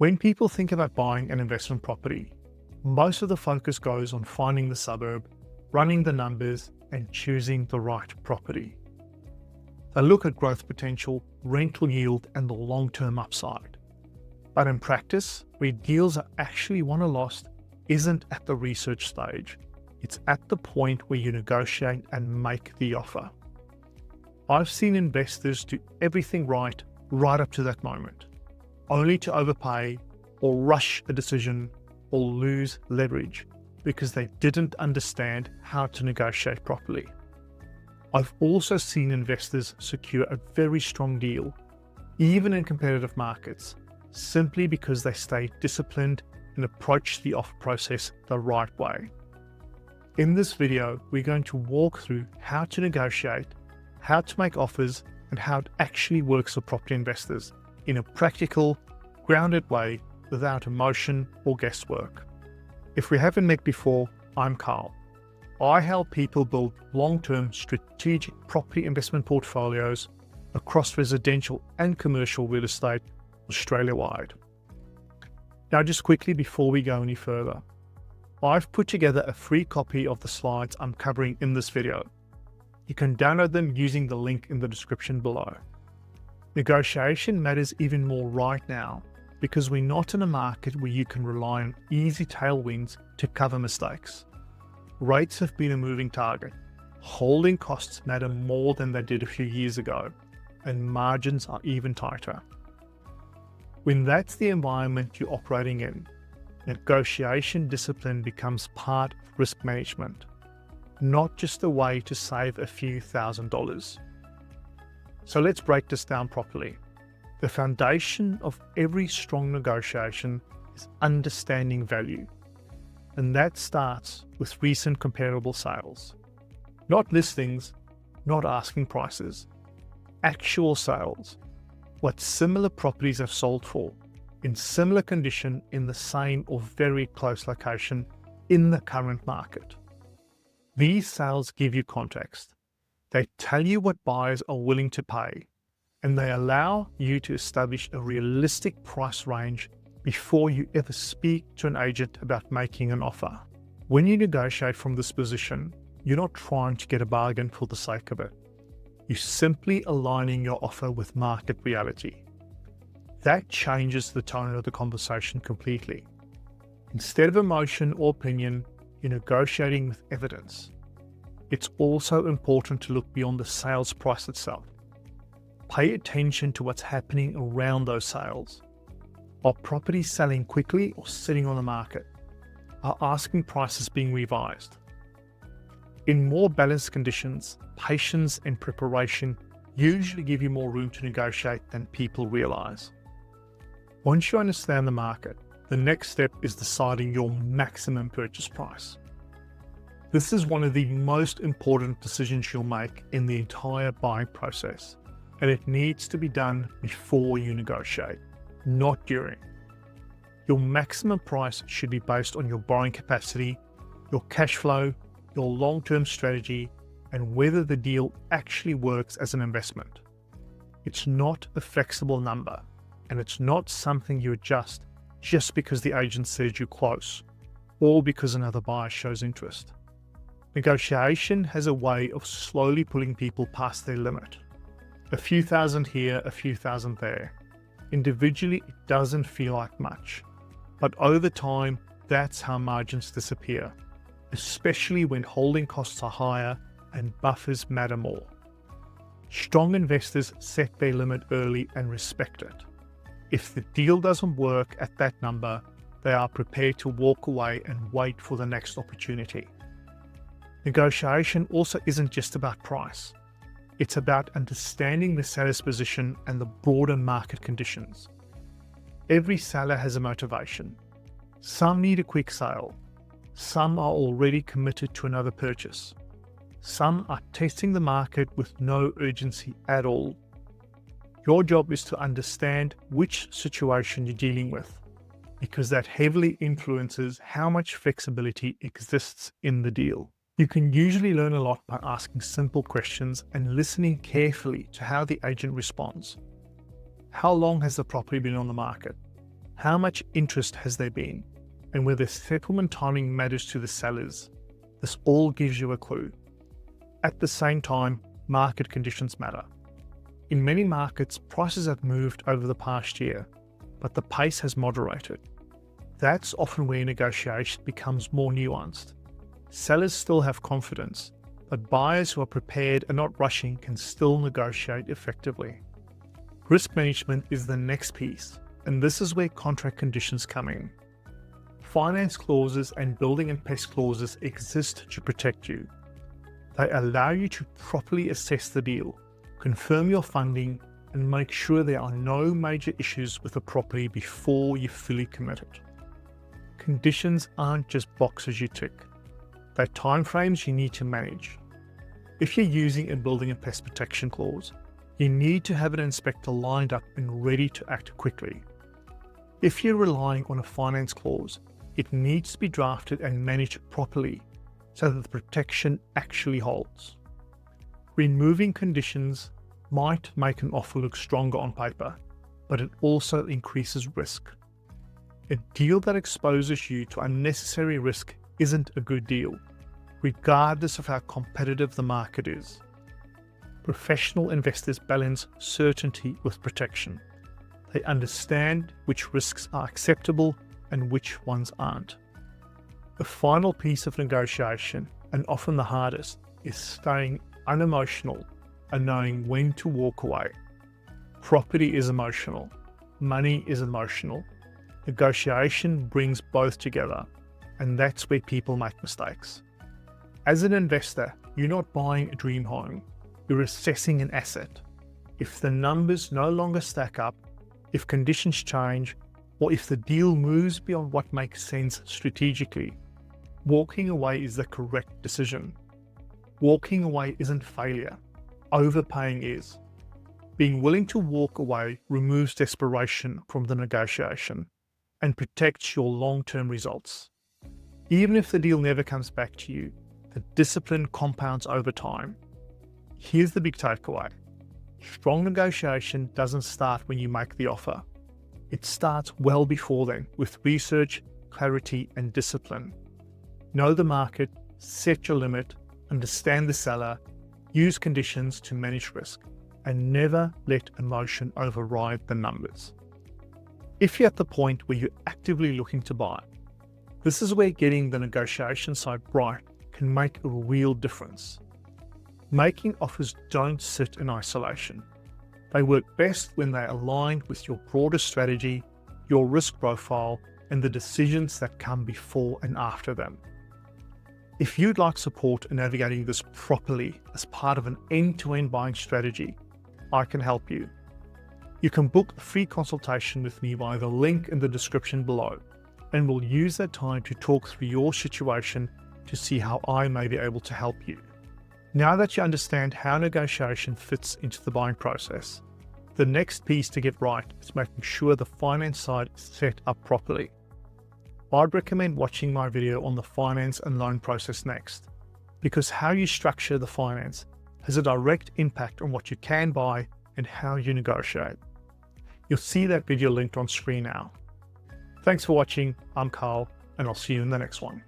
When people think about buying an investment property, most of the focus goes on finding the suburb, running the numbers, and choosing the right property. They look at growth potential, rental yield, and the long-term upside. But in practice, where deals are actually won or lost isn't at the research stage. It's at the point where you negotiate and make the offer. I've seen investors do everything right up to that moment, only to overpay or rush a decision or lose leverage because they didn't understand how to negotiate properly. I've also seen investors secure a very strong deal, even in competitive markets, simply because they stayed disciplined and approached the offer process the right way. In this video, we're going to walk through how to negotiate, how to make offers, and how it actually works for property investors in a practical, grounded way without emotion or guesswork. If we haven't met before, I'm Karl. I help people build long-term strategic property investment portfolios across residential and commercial real estate Australia-wide. Now, just quickly before we go any further, I've put together a free copy of the slides I'm covering in this video. You can download them using the link in the description below. Negotiation matters even more right now because we're not in a market where you can rely on easy tailwinds to cover mistakes. Rates have been a moving target. Holding costs matter more than they did a few years ago, and margins are even tighter. When that's the environment you're operating in, negotiation discipline becomes part of risk management, not just a way to save a few $1,000s. So let's break this down properly. The foundation of every strong negotiation is understanding value. And that starts with recent comparable sales. Not listings, not asking prices. Actual sales. What similar properties have sold for, in similar condition, in the same or very close location, in the current market. These sales give you context. They tell you what buyers are willing to pay, and they allow you to establish a realistic price range before you ever speak to an agent about making an offer. When you negotiate from this position, you're not trying to get a bargain for the sake of it. You're simply aligning your offer with market reality. That changes the tone of the conversation completely. Instead of emotion or opinion, you're negotiating with evidence. It's also important to look beyond the sales price itself. Pay attention to what's happening around those sales. Are properties selling quickly or sitting on the market? Are asking prices being revised? In more balanced conditions, patience and preparation usually give you more room to negotiate than people realize. Once you understand the market, the next step is deciding your maximum purchase price. This is one of the most important decisions you'll make in the entire buying process, and it needs to be done before you negotiate, not during. Your maximum price should be based on your borrowing capacity, your cash flow, your long-term strategy, and whether the deal actually works as an investment. It's not a flexible number, and it's not something you adjust just because the agent says you're close, or because another buyer shows interest. Negotiation has a way of slowly pulling people past their limit. A few thousand here, a few thousand there. Individually, it doesn't feel like much, but over time, that's how margins disappear, especially when holding costs are higher and buffers matter more. Strong investors set their limit early and respect it. If the deal doesn't work at that number, they are prepared to walk away and wait for the next opportunity. Negotiation also isn't just about price. It's about understanding the seller's position and the broader market conditions. Every seller has a motivation. Some need a quick sale. Some are already committed to another purchase. Some are testing the market with no urgency at all. Your job is to understand which situation you're dealing with, because that heavily influences how much flexibility exists in the deal. You can usually learn a lot by asking simple questions and listening carefully to how the agent responds. How long has the property been on the market? How much interest has there been? And whether settlement timing matters to the sellers. This all gives you a clue. At the same time, market conditions matter. In many markets, prices have moved over the past year, but the pace has moderated. That's often where negotiation becomes more nuanced. Sellers still have confidence, but buyers who are prepared and not rushing can still negotiate effectively. Risk management is the next piece, and this is where contract conditions come in. Finance clauses and building and pest clauses exist to protect you. They allow you to properly assess the deal, confirm your funding, and make sure there are no major issues with the property before you fully commit it. Conditions aren't just boxes you tick. They're timeframes you need to manage. If you're using a building and pest protection clause, you need to have an inspector lined up and ready to act quickly. If you're relying on a finance clause, it needs to be drafted and managed properly so that the protection actually holds. Removing conditions might make an offer look stronger on paper, but it also increases risk. A deal that exposes you to unnecessary risk isn't a good deal, regardless of how competitive the market is. Professional investors balance certainty with protection. They understand which risks are acceptable and which ones aren't. The final piece of negotiation, and often the hardest, is staying unemotional and knowing when to walk away. Property is emotional. Money is emotional. Negotiation brings both together, and that's where people make mistakes. As an investor, you're not buying a dream home. You're assessing an asset. If the numbers no longer stack up, if conditions change, or if the deal moves beyond what makes sense strategically, walking away is the correct decision. Walking away isn't failure. Overpaying is. Being willing to walk away removes desperation from the negotiation and protects your long-term results. Even if the deal never comes back to you, the discipline compounds over time. Here's the big takeaway. Strong negotiation doesn't start when you make the offer. It starts well before then with research, clarity, and discipline. Know the market, set your limit, understand the seller, use conditions to manage risk, and never let emotion override the numbers. If you're at the point where you're actively looking to buy, this is where getting the negotiation side right can make a real difference. Making offers don't sit in isolation. They work best when they're aligned with your broader strategy, your risk profile, and the decisions that come before and after them. If you'd like support in navigating this properly as part of an end-to-end buying strategy, I can help you. You can book a free consultation with me via the link in the description below, and we'll use that time to talk through your situation to see how I may be able to help you. Now that you understand how negotiation fits into the buying process, the next piece to get right is making sure the finance side is set up properly. I'd recommend watching my video on the finance and loan process next, because how you structure the finance has a direct impact on what you can buy and how you negotiate. You'll see that video linked on screen now. Thanks for watching. I'm Karl, and I'll see you in the next one.